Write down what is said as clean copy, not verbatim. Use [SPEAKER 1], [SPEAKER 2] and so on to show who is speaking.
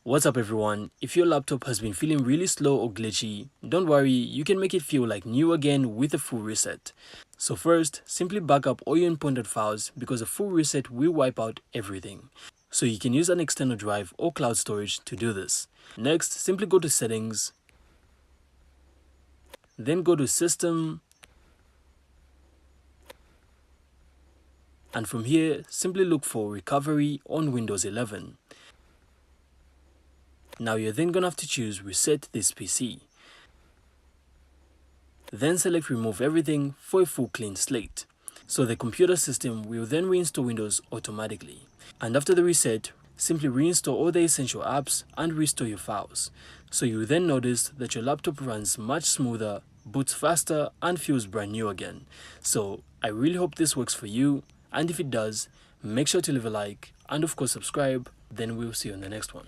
[SPEAKER 1] What's up everyone? If your laptop has been feeling really slow or glitchy, don't worry, you can make it feel like new again with a full reset. So first, simply back up all your important files because a full reset will wipe out everything. So you can use an external drive or cloud storage to do this. Next, simply go to Settings, then go to System, and from here, simply look for Recovery on Windows 11. Now you're then gonna have to choose Reset this PC. Then select Remove Everything for a full clean slate. So the computer system will then reinstall Windows automatically. And after the reset, simply reinstall all the essential apps and restore your files. So you will then notice that your laptop runs much smoother, boots faster, and feels brand new again. So I really hope this works for you, and if it does, make sure to leave a like and of course subscribe. Then we'll see you on the next one.